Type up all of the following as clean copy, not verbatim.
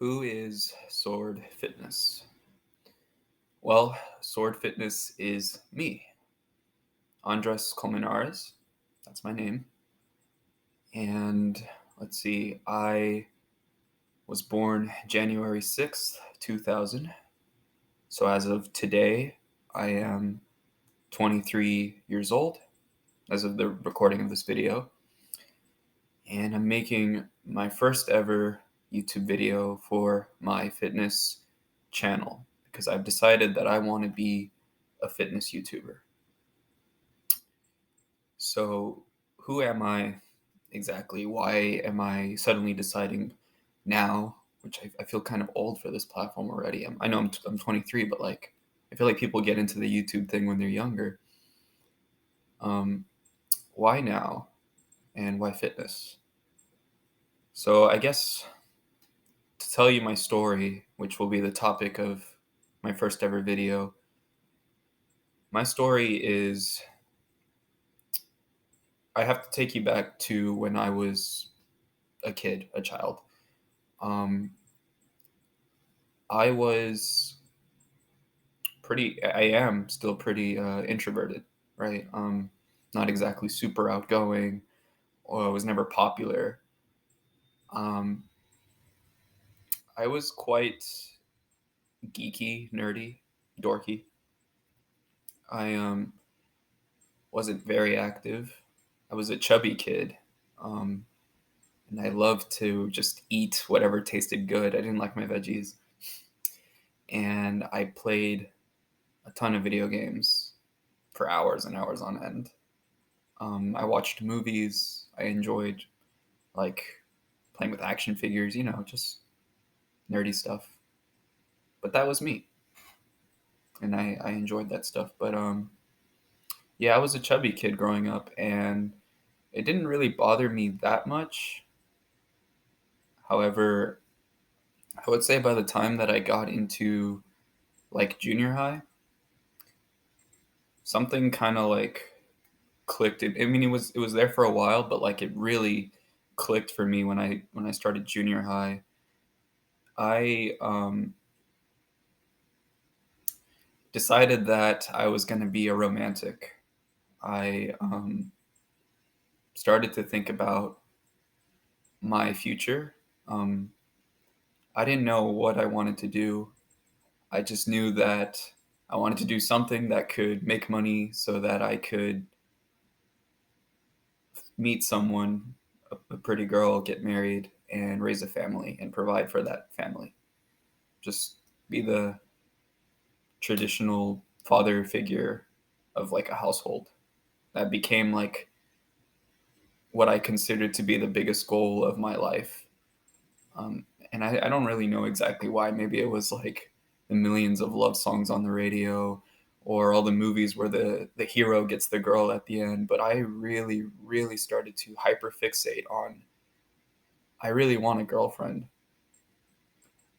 Who is Sword Fitness? Well, Sword Fitness is me, Andres Colmenares. That's my name. And let's see, I was born January 6th, 2000. So as of today, I am 23 years old as of the recording of this video. And I'm making my first ever YouTube video for my fitness channel because I've decided that I want to be a fitness YouTuber. So, who am I exactly? Why am I suddenly deciding now, which I feel kind of old for this platform already? I know I'm 23, but like, I feel like people get into the YouTube thing when they're younger. Um, why now? And why fitness? So, I guess to tell you my story, which will be the topic of my first ever video, my story is I have to take you back to when I was a kid, a child. Um, I was I am still pretty introverted, right? Not exactly super outgoing, or was never popular. Um, I was quite geeky, nerdy, dorky. I wasn't very active. I was a chubby kid, um, and I loved to just eat whatever tasted good. I didn't like my veggies, and I played a ton of video games for hours and hours on end. I watched movies. I enjoyed like playing with action figures, just nerdy stuff. But that was me, and I enjoyed that stuff. But yeah, I was a chubby kid growing up, and it didn't really bother me that much. However, I would say by the time that I got into like junior high, something kind of like clicked. I mean, it was there for a while, but like it really clicked for me when I started junior high. I decided that I was going to be a romantic. I started to think about my future. Um, I didn't know what I wanted to do. I just knew that I wanted to do something that could make money so that I could meet someone, a pretty girl, get married, and raise a family and provide for that family. Just be the traditional father figure of like a household. That became like what I considered to be the biggest goal of my life. And I don't really know exactly why. Maybe it was like the millions of love songs on the radio or all the movies where the hero gets the girl at the end. But I really, really started to hyperfixate on I really want a girlfriend.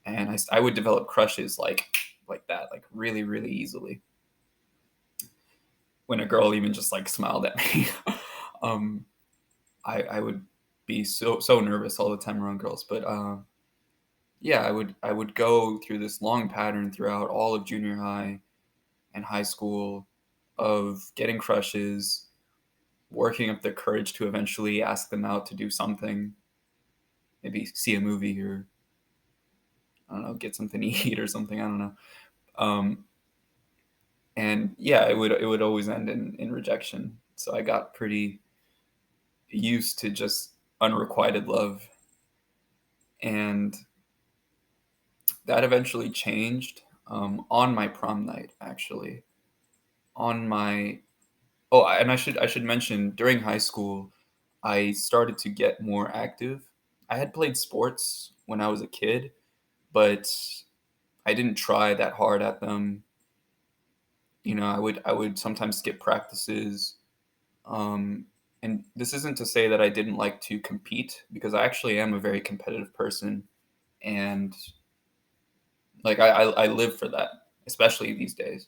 And I would develop crushes like that, like really, really easily. When a girl even just like smiled at me, um, I would be so nervous all the time around girls. But yeah, I would go through this long pattern throughout all of junior high and high school of getting crushes, working up the courage to eventually ask them out to do something, maybe see a movie or I don't know, get something to eat or something. I don't know. Um, and yeah, it would always end in rejection. So I got pretty used to just unrequited love, and that eventually changed on my prom night. Actually, on my and I should mention during high school, I started to get more active. I had played sports when I was a kid, but I didn't try that hard at them. I would sometimes skip practices. Um, and this isn't to say that I didn't like to compete because I actually am a very competitive person, and like I live for that, especially these days.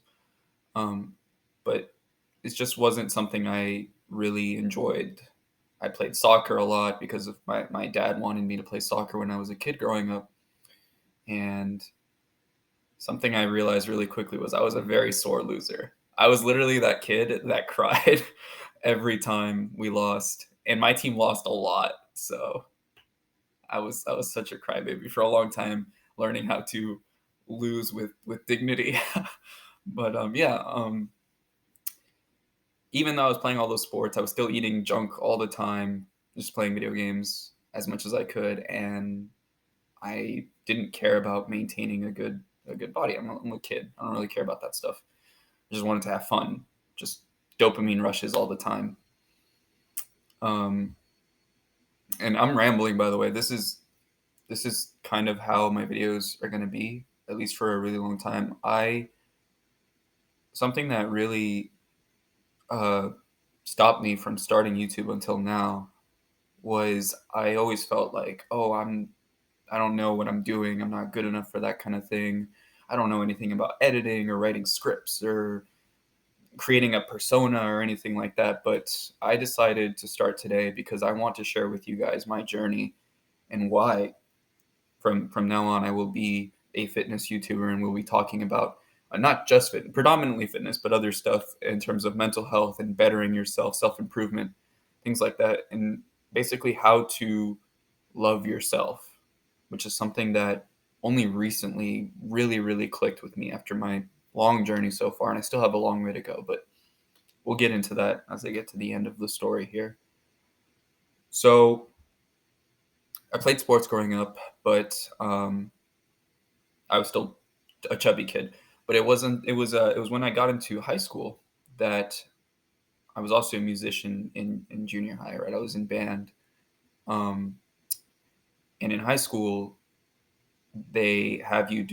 Um, but it just wasn't something I really enjoyed. I played soccer a lot because of my dad wanted me to play soccer when I was a kid growing up. And something I realized really quickly was I was a very sore loser. I was literally that kid that cried every time we lost, and my team lost a lot. So I was such a crybaby for a long time, learning how to lose with dignity. But even though I was playing all those sports, I was still eating junk all the time, just playing video games as much as I could, and I didn't care about maintaining a good body. I'm a kid. I don't really care about that stuff. I just wanted to have fun, just dopamine rushes all the time. Um, and I'm rambling, by the way. This is kind of how my videos are going to be, at least for a really long time. I Something that really uh, stopped me from starting YouTube until now was I always felt like, oh, I don't know what I'm doing. I'm not good enough for that kind of thing. I don't know anything about editing or writing scripts or creating a persona or anything like that. But I decided to start today because I want to share with you guys my journey and why from now on I will be a fitness YouTuber and we'll be talking about not just predominantly fitness, but other stuff in terms of mental health and bettering yourself, self improvement, things like that, and basically how to love yourself, which is something that only recently really, really clicked with me after my long journey so far. And I still have a long way to go, but we'll get into that as I get to the end of the story here. So I played sports growing up, but I was still a chubby kid. But it wasn't. It was when I got into high school that I was also a musician in junior high. Right, I was in band. Um, and in high school, they have you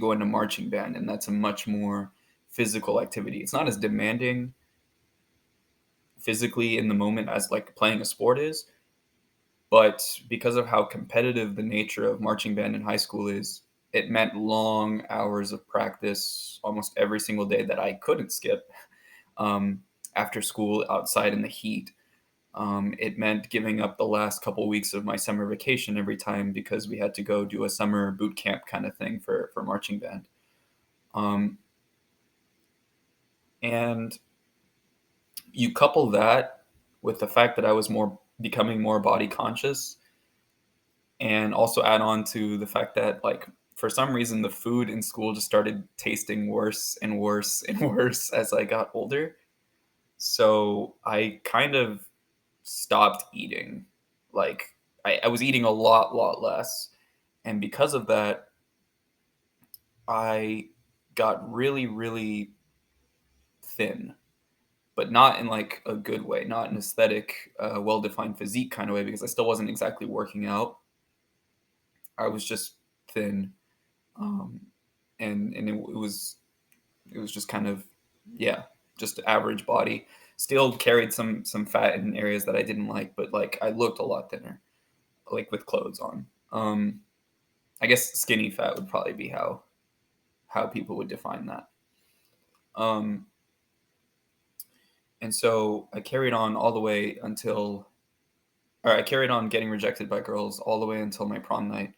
go into marching band, and that's a much more physical activity. It's not as demanding physically in the moment as like playing a sport is, but because of how competitive the nature of marching band in high school is, it meant long hours of practice almost every single day that I couldn't skip um, after school outside in the heat. It meant giving up the last couple weeks of my summer vacation every time because we had to go do a summer boot camp kind of thing for marching band. Um, and you couple that with the fact that I was becoming more body conscious, and also add on to the fact that like for some reason the food in school just started tasting worse and worse and worse as I got older. So I kind of stopped eating. Like I was eating a lot less. And because of that, I got really, really thin, but not in like a good way, not an aesthetic, well defined physique kind of way, because I still wasn't exactly working out. I was just thin. Um, and it was just kind of, yeah, just average body. Still carried some fat in areas that I didn't like, but like I looked a lot thinner, like with clothes on. I guess skinny fat would probably be how people would define that. Um, and so I carried on all the way until, or I carried on getting rejected by girls all the way until my prom night,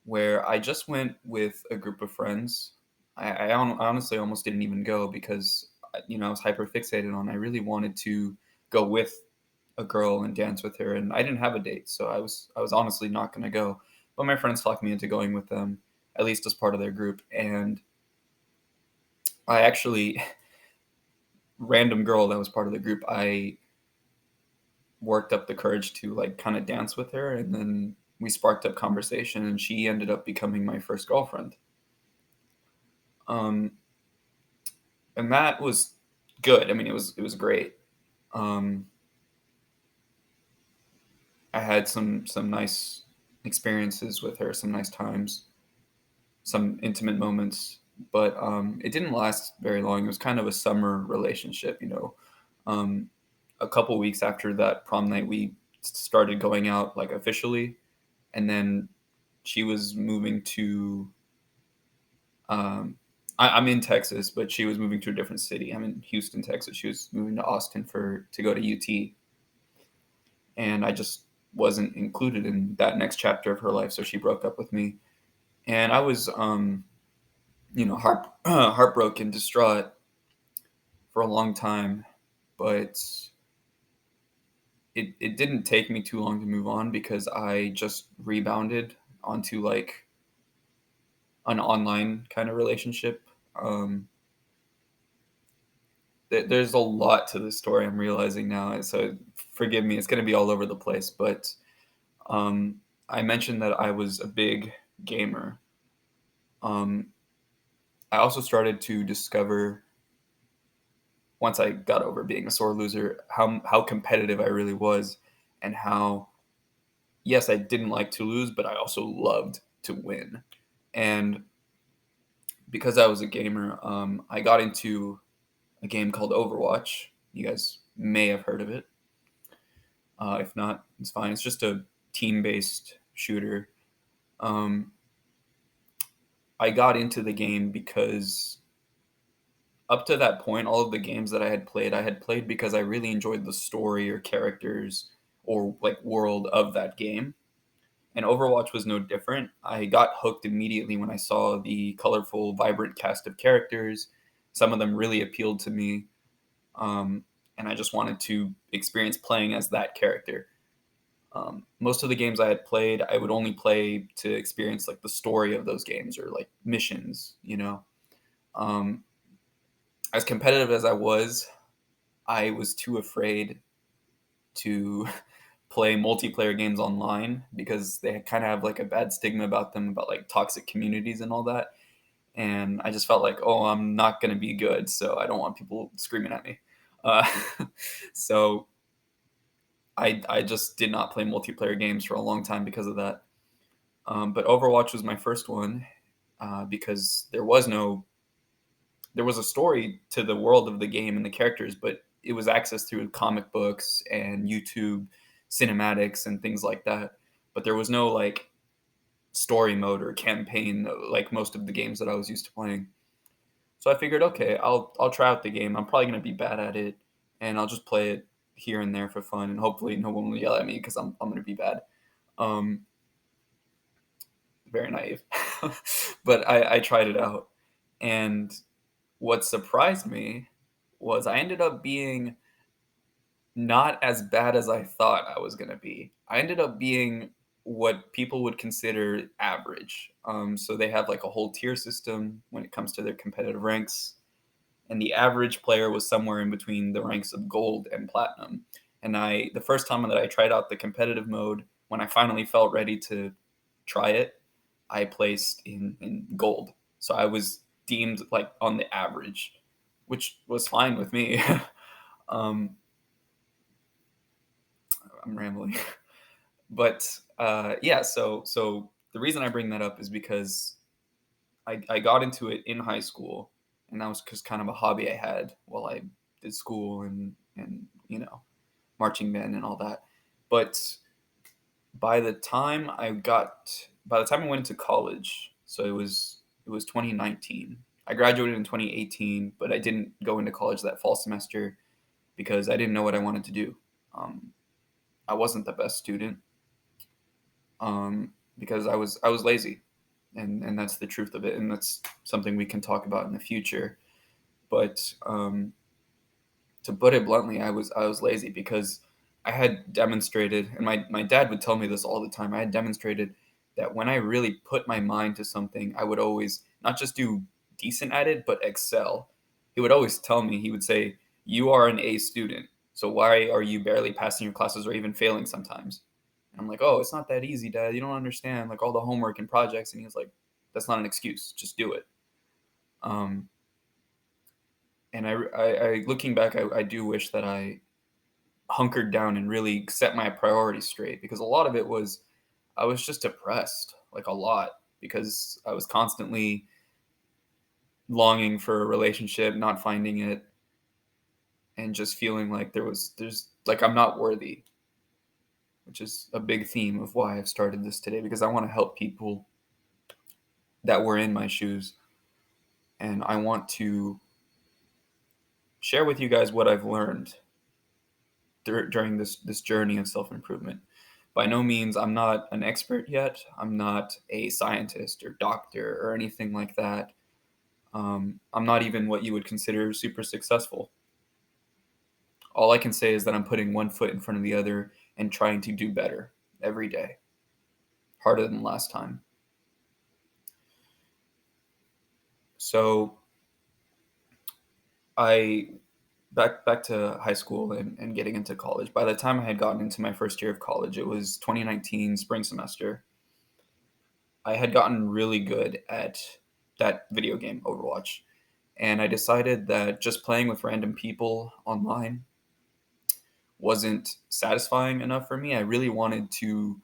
where I just went with a group of friends. Honestly almost didn't even go because I was hyper fixated on. I really wanted to go with a girl and dance with her, and I didn't have a date, so I was honestly not going to go. But my friends talked me into going with them, at least as part of their group, and I actually random girl that was part of the group. I worked up the courage to like kind of dance with her, and then we sparked up conversation, and she ended up becoming my first girlfriend. Um, and that was good. I mean, it was great. Um, I had some nice experiences with her, some nice times, some intimate moments, but it didn't last very long. It was kind of a summer relationship. Um, a couple weeks after that prom night, we started going out like officially, and then she was moving to. I'm in Texas, but she was moving to a different city. I'm in Houston, Texas. She was moving to Austin to go to UT, and I just wasn't included in that next chapter of her life. So she broke up with me, And I was, heartbroken, distraught for a long time, but it didn't take me too long to move on because I just rebounded onto like an online kind of relationship. Um, there's a lot to this story I'm realizing now, so forgive me. It's going to be all over the place, but um, I mentioned that I was a big gamer. Um, I also started to discover once I got over being a sore loser how competitive I really was, and how yes I didn't like to lose, but I also loved to win. And because I was a gamer, I got into a game called Overwatch. You guys may have heard of it. If not, it's fine. It's just a team-based shooter. Um, I got into the game because up to that point, all of the games that I had played because I really enjoyed the story or characters or like world of that game. And Overwatch was no different. I got hooked immediately when I saw the colorful, vibrant cast of characters. Some of them really appealed to me, um, and I just wanted to experience playing as that character. Most of the games I had played, I would only play to experience like the story of those games or like missions. Um, as competitive as I was too afraid to play multiplayer games online because they kind of have like a bad stigma about them, about like toxic communities and all that. And I just felt like, oh, I'm not going to be good, so I don't want people screaming at me. Uh, so I just did not play multiplayer games for a long time because of that. But Overwatch was my first one because there was a story to the world of the game and the characters, but it was accessed through comic books and YouTube cinematics and things like that. But there was no like story mode or campaign like most of the games that I was used to playing. So I figured, okay, I'll try out the game. I'm probably gonna be bad at it, and I'll just play it here and there for fun, and hopefully no one will yell at me because I'm gonna be bad. Um, Very naive, but I tried it out, and what surprised me was I ended up being not as bad as I thought I was gonna be. I ended up being what people would consider average. So they have like a whole tier system when it comes to their competitive ranks, and the average player was somewhere in between the ranks of gold and platinum. And the first time that I tried out the competitive mode, when I finally felt ready to try it, I placed in gold. So I was deemed like on the average, which was fine with me. um, I'm rambling, but yeah. So the reason I bring that up is because I got into it in high school, and that was just kind of a hobby I had while I did school and marching band and all that. But by the time I went into college, so it was 2019. I graduated in 2018, but I didn't go into college that fall semester because I didn't know what I wanted to do. Um, I wasn't the best student because I was lazy, and that's the truth of it, and that's something we can talk about in the future. But to put it bluntly, I was lazy because I had demonstrated, and my dad would tell me this all the time. I had demonstrated that when I really put my mind to something, I would always not just do decent at it, but excel. He would always tell me, he would say, "You are an A student, so why are you barely passing your classes or even failing sometimes?" And I'm like, "Oh, it's not that easy, Dad. You don't understand like all the homework and projects." And he was like, "That's not an excuse. Just do it." Um, and looking back, I do wish that I hunkered down and really set my priorities straight, because a lot of it was I was just depressed, like a lot, because I was constantly longing for a relationship, not finding it, and just feeling like there's like I'm not worthy, which is a big theme of why I've started this today, because I want to help people that were in my shoes, and I want to share with you guys what I've learned during this journey of self-improvement. By no means, I'm not an expert yet. I'm not a scientist or doctor or anything like that. I'm not even what you would consider super successful. All I can say is that I'm putting one foot in front of the other and trying to do better every day, harder than last time. So I back to high school and getting into college. By the time I had gotten into my first year of college, it was 2019 spring semester. I had gotten really good at that video game, Overwatch, and I decided that just playing with random people online wasn't satisfying enough for me. I really wanted to.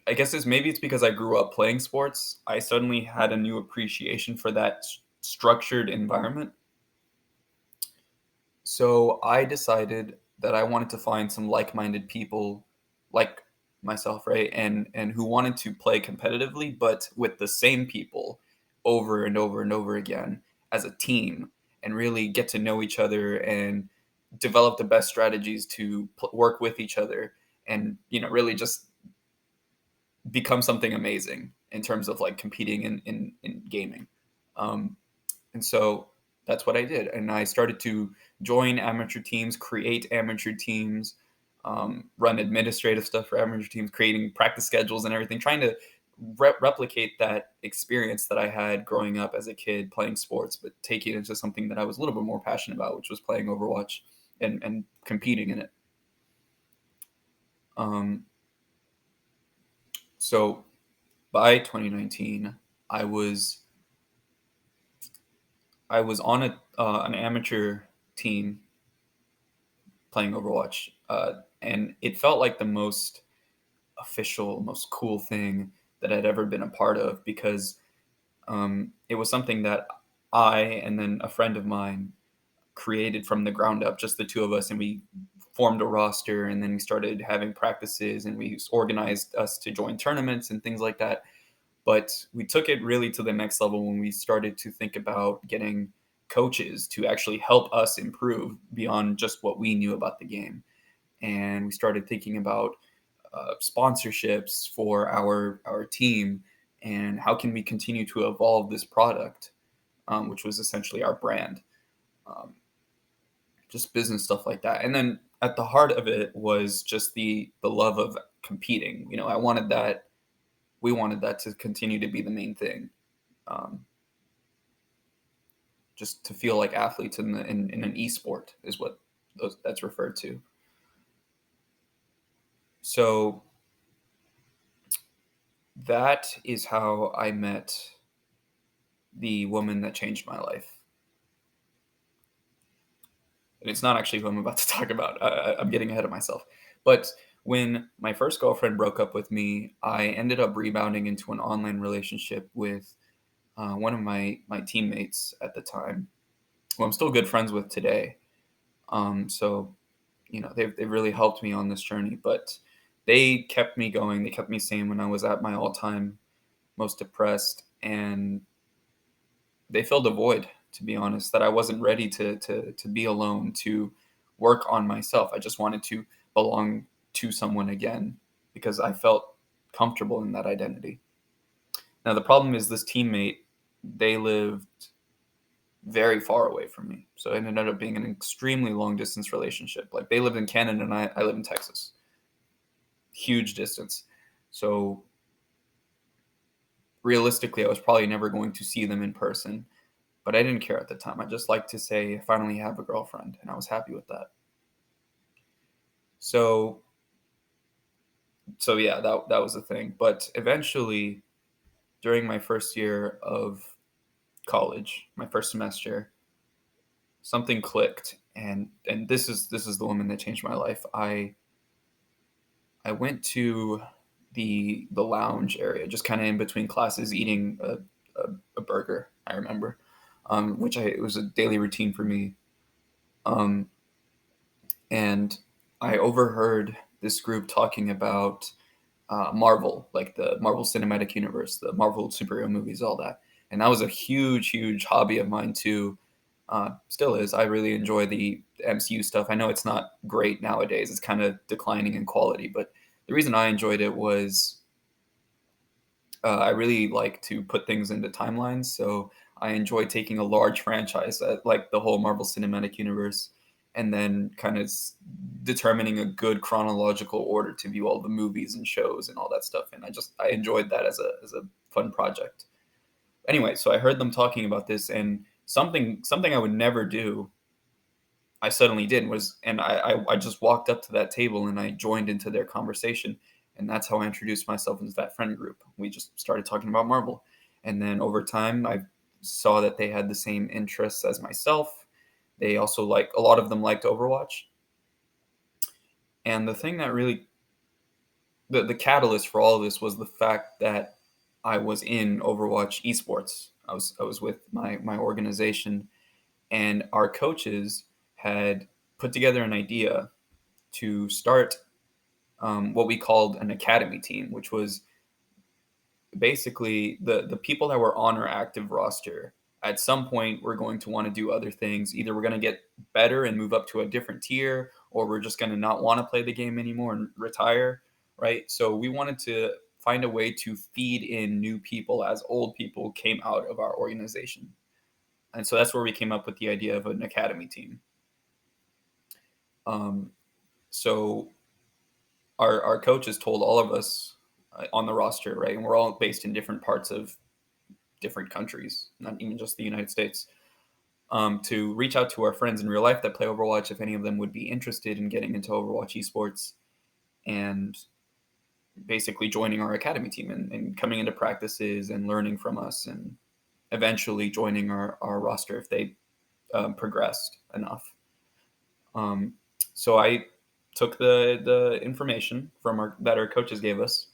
I guess it's because I grew up playing sports. I suddenly had a new appreciation for that structured environment. So I decided that I wanted to find some like-minded people like myself, right? And who wanted to play competitively but with the same people over and over and over again as a team and really get to know each other and develop the best strategies to work with each other and really just become something amazing in terms of like competing in gaming. Um, and so that's what I did. And I started to join amateur teams, create amateur teams, run administrative stuff for amateur teams, creating practice schedules and everything, trying to replicate that experience that I had growing up as a kid playing sports, but take it into something that I was a little bit more passionate about, which was playing Overwatch and competing in it. Um, so by 2019, I was I was on an amateur team playing Overwatch, and it felt like the most official, most cool thing that I'd ever been a part of because it was something that I and then a friend of mine created from the ground up, just the two of us, and we formed a roster, and then we started having practices, and we organized us to join tournaments and things like that. But we took it really to the next level when we started to think about getting coaches to actually help us improve beyond just what we knew about the game. And we started thinking about sponsorships for our team and how can we continue to evolve this product, which was essentially our brand, um, just business stuff like that. And then at the heart of it was just the love of competing. I wanted that. We wanted that to continue to be the main thing. Um, just to feel like athletes in an esport is what that's referred to. So that is how I met the woman that changed my life. And it's not actually who I'm about to talk about. I'm getting ahead of myself. But when my first girlfriend broke up with me, I ended up rebounding into an online relationship with one of my teammates at the time, who I'm still good friends with today. So they've really helped me on this journey, but they kept me going. They kept me sane when I was at my all-time most depressed, and they filled a void, to be honest, that I wasn't ready to be alone, to work on myself. I just wanted to belong to someone again because I felt comfortable in that identity. Now the problem is this teammate, they lived very far away from me. So it ended up being an extremely long distance relationship. Like they lived in Canada and I live in Texas. Huge distance. So realistically, I was probably never going to see them in person, but I didn't care at the time. I just liked to say, I finally have a girlfriend, and I was happy with that. So, so yeah, that was the thing. But eventually, during my first year of college, my first semester, something clicked, and this is the woman that changed my life. I went to the lounge area, just kind of in between classes, eating a burger. I remember, which it was a daily routine for me. Um, and I overheard this group talking about Marvel, like the Marvel Cinematic Universe, the Marvel superhero movies, all that. And that was a huge, huge hobby of mine too. Still is. I really enjoy the MCU stuff. I know it's not great nowadays; it's kind of declining in quality, but the reason I enjoyed it was I really like to put things into timelines. So I enjoy taking a large franchise, like the whole Marvel Cinematic Universe, and then kind of determining a good chronological order to view all the movies and shows and all that stuff. And I enjoyed that as a fun project. Anyway, so I heard them talking about this, and something I would never do I suddenly did was, and I just walked up to that table and I joined into their conversation, and that's how I introduced myself into that friend group. We just started talking about Marvel, and then over time I saw that they had the same interests as myself. They also like a lot of them liked Overwatch, and the thing that really the catalyst for all of this was the fact that I was in Overwatch esports. I was with my organization, and our coaches had put together an idea to start what we called an academy team, which was basically the people that were on our active roster. At some point, we're going to want to do other things. Either we're going to get better and move up to a different tier, or we're just going to not want to play the game anymore and retire, right? So we wanted to find a way to feed in new people as old people came out of our organization. And so that's where we came up with the idea of an academy team. Um, so our coaches told all of us on the roster, right? And we're all based in different parts of different countries, not even just the United States, to reach out to our friends in real life that play Overwatch if any of them would be interested in getting into Overwatch esports and basically joining our academy team and coming into practices and learning from us and eventually joining our roster if they progressed enough. Um, so I took the information from our coaches gave us,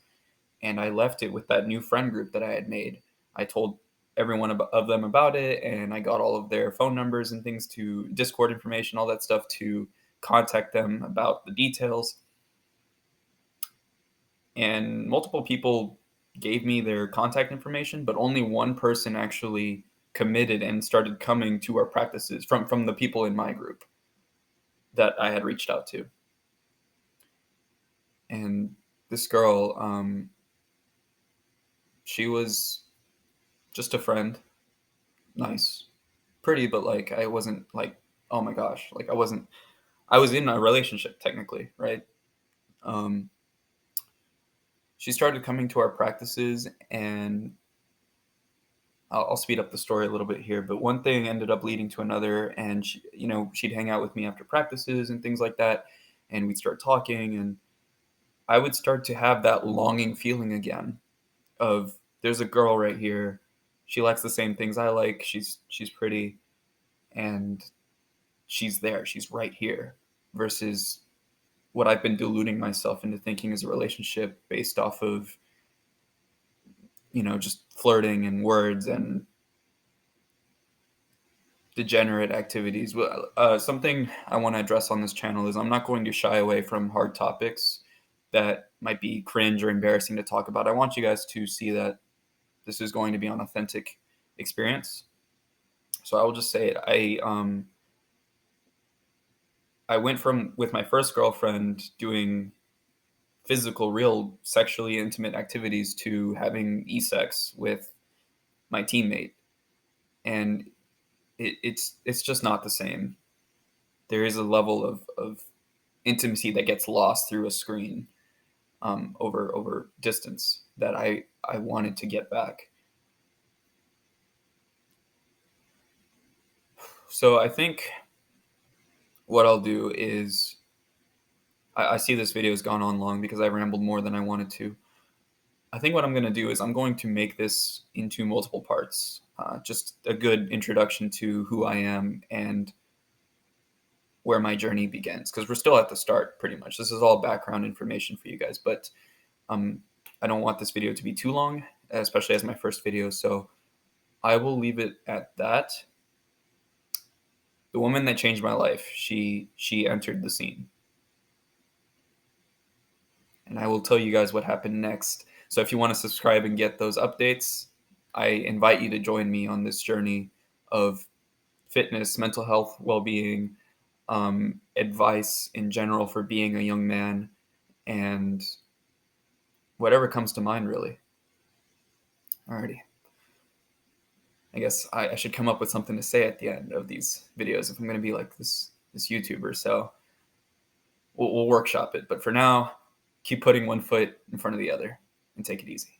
and I left it with that new friend group that I had made. I told everyone of them about it, and I got all of their phone numbers and things to Discord information, all that stuff to contact them about the details. And multiple people gave me their contact information, but only one person actually committed and started coming to our practices from the people in my group that I had reached out to. And this girl, she was just a friend, nice, pretty, but like I wasn't like, oh my gosh, like I was in a relationship technically, right? Um, she started coming to our practices, and I'll speed up the story a little bit here, but one thing ended up leading to another, and she'd hang out with me after practices and things like that, and we'd start talking, and I would start to have that longing feeling again of there's a girl right here, she likes the same things I like, she's pretty, and she's there, she's right here, versus what I've been deluding myself into thinking is a relationship based off of, just flirting and words and degenerate activities. Well, something I want to address on this channel is I'm not going to shy away from hard topics that might be cringe or embarrassing to talk about. I want you guys to see that this is going to be an authentic experience. So I will just say it. I went from with my first girlfriend doing physical, real, sexually intimate activities to having e-sex with my teammate, and it's just not the same. There is a level of intimacy that gets lost through a screen, over distance that I wanted to get back. So I think what I'll do is I see this video has gone on long because I rambled more than I wanted to. I think what I'm going to do is I'm going to make this into multiple parts. Just a good introduction to who I am and where my journey begins, because we're still at the start pretty much. This is all background information for you guys, but um, I don't want this video to be too long, especially as my first video, so I will leave it at that. The woman that changed my life, she entered the scene, and I will tell you guys what happened next. So if you want to subscribe and get those updates, I invite you to join me on this journey of fitness, mental health, well-being, advice in general for being a young man, and whatever comes to mind, really. Alrighty. I guess I should come up with something to say at the end of these videos if I'm going to be like this YouTuber. So we'll workshop it. But for now, keep putting one foot in front of the other and take it easy.